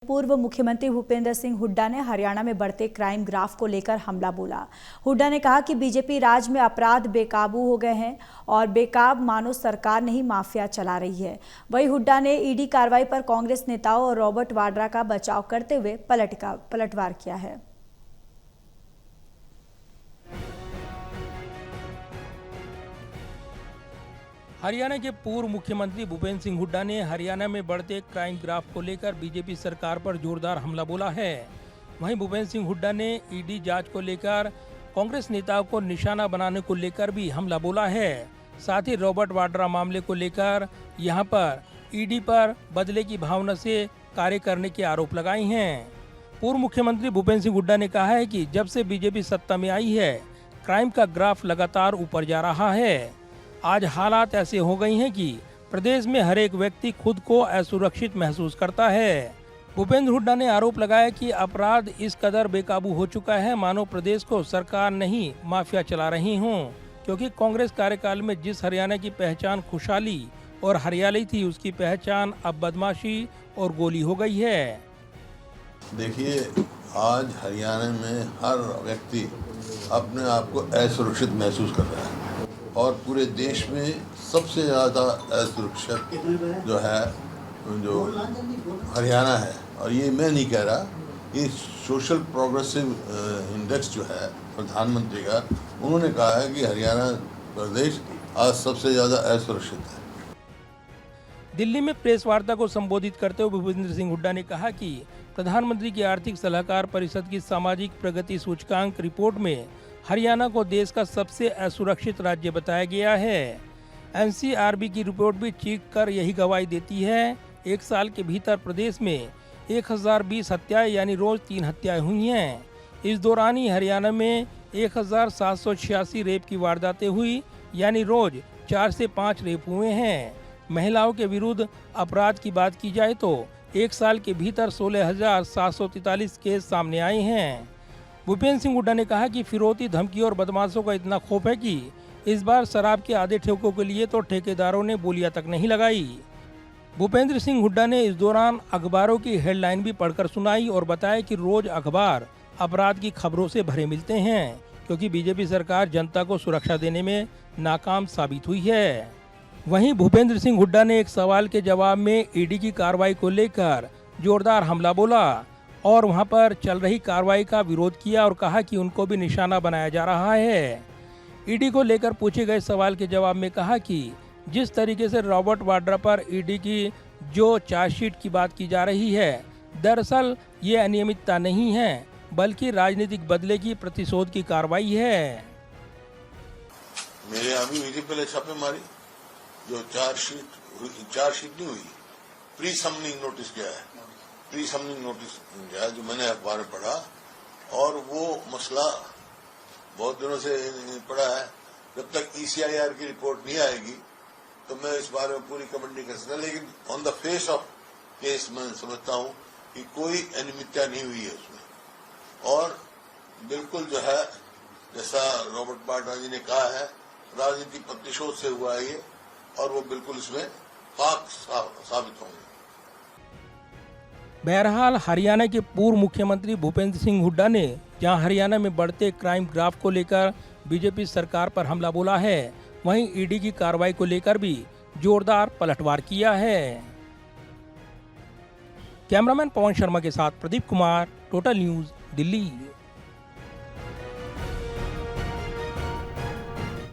पूर्व मुख्यमंत्री भूपेंद्र सिंह हुड्डा ने हरियाणा में बढ़ते क्राइम ग्राफ को लेकर हमला बोला। हुड्डा ने कहा कि बीजेपी राज में अपराध बेकाबू हो गए हैं और बेकाब मानो सरकार नहीं माफिया चला रही है। वहीं हुड्डा ने ईडी कार्रवाई पर कांग्रेस नेताओं और रॉबर्ट वाड्रा का बचाव करते हुए पलटवार किया है। हरियाणा के पूर्व मुख्यमंत्री भूपेंद्र सिंह हुड्डा ने हरियाणा में बढ़ते क्राइम ग्राफ को लेकर बीजेपी सरकार पर जोरदार हमला बोला है। वहीं भूपेंद्र सिंह हुड्डा ने ईडी जांच को लेकर कांग्रेस नेताओं को निशाना बनाने को लेकर भी हमला बोला है। साथ ही रॉबर्ट वाड्रा मामले को लेकर यहां पर ईडी पर बदले की भावना से कार्य करने के आरोप लगाए हैं। पूर्व मुख्यमंत्री भूपेंद्र सिंह हुड्डा ने कहा है कि जब से बीजेपी सत्ता में आई है, क्राइम का ग्राफ लगातार ऊपर जा रहा है। आज हालात ऐसे हो गई हैं कि प्रदेश में हर एक व्यक्ति खुद को असुरक्षित महसूस करता है। भूपेंद्र हुड्डा ने आरोप लगाया कि अपराध इस कदर बेकाबू हो चुका है मानो प्रदेश को सरकार नहीं माफिया चला रही हूं, क्योंकि कांग्रेस कार्यकाल में जिस हरियाणा की पहचान खुशहाली और हरियाली थी, उसकी पहचान अब बदमाशी और गोली हो गई है। देखिए, आज हरियाणा में हर व्यक्ति अपने आप को असुरक्षित महसूस कर रहा है और पूरे देश में सबसे ज़्यादा असुरक्षित जो हरियाणा है। और ये मैं नहीं कह रहा, ये सोशल प्रोग्रेसिव इंडेक्स जो है प्रधानमंत्री का, उन्होंने कहा है कि हरियाणा प्रदेश आज सबसे ज़्यादा असुरक्षित है। दिल्ली में प्रेस वार्ता को संबोधित करते हुए भूपेंद्र सिंह हुड्डा ने कहा कि प्रधानमंत्री की आर्थिक सलाहकार परिषद की सामाजिक प्रगति सूचकांक रिपोर्ट में हरियाणा को देश का सबसे असुरक्षित राज्य बताया गया है। एनसीआरबी की रिपोर्ट भी चीख कर यही गवाही देती है। एक साल के भीतर प्रदेश में 1020 हत्याएं यानी रोज 3 हत्याएं हुई हैं। इस दौरान ही हरियाणा में 1786 रेप की वारदातें हुई, यानी रोज 4 से 5 रेप हुए हैं। महिलाओं के विरुद्ध अपराध की बात की जाए तो एक साल के भीतर 16,743 केस सामने आए हैं। भूपेंद्र सिंह हुड्डा ने कहा कि फिरौती, धमकी और बदमाशों का इतना खौफ है कि इस बार शराब के आधे ठेकों के लिए तो ठेकेदारों ने बोलियां तक नहीं लगाई। भूपेंद्र सिंह हुड्डा ने इस दौरान अखबारों की हेडलाइन भी पढ़कर सुनाई और बताया कि रोज अखबार अपराध की खबरों से भरे मिलते हैं, क्योंकि बीजेपी सरकार जनता को सुरक्षा देने में नाकाम साबित हुई है। वहीं भूपेंद्र सिंह हुड्डा ने एक सवाल के जवाब में ईडी की कार्रवाई को लेकर जोरदार हमला बोला और वहां पर चल रही कार्रवाई का विरोध किया और कहा कि उनको भी निशाना बनाया जा रहा है। ईडी को लेकर पूछे गए सवाल के जवाब में कहा कि जिस तरीके से रॉबर्ट वाड्रा पर ईडी की जो चार्जशीट की बात की जा रही है, दरअसल ये अनियमितता नहीं है बल्कि राजनीतिक बदले की प्रतिशोध की कार्रवाई है। मेरे अभी पहले छापेमारी जो चार्जशीट नहीं हुई, प्री समनिंग नोटिस क्या है, प्री समनिंग नोटिस क्या है, जो मैंने अखबार में पढ़ा, और वो मसला बहुत दिनों से पड़ा है। जब तक ECIR की रिपोर्ट नहीं आएगी तो मैं इस बारे में पूरी कमेंट नहीं कर सकता, लेकिन on the face of case मैं समझता हूं कि कोई अनियमितता नहीं हुई है उसमें। और बिल्कुल जो है, जैसा रॉबर्ट वाड्रा जी ने कहा है, राजनीतिक प्रतिशोध से हुआ है ये, और वो बिल्कुल इसमें पाक साबित होंगे। बहरहाल हरियाणा के पूर्व मुख्यमंत्री भूपेंद्र सिंह हुड्डा ने जहां हरियाणा में बढ़ते क्राइम ग्राफ को लेकर बीजेपी सरकार पर हमला बोला है, वहीं ईडी की कार्रवाई को लेकर भी जोरदार पलटवार किया है। कैमरामैन पवन शर्मा के साथ प्रदीप कुमार, टोटल न्यूज़, दिल्ली।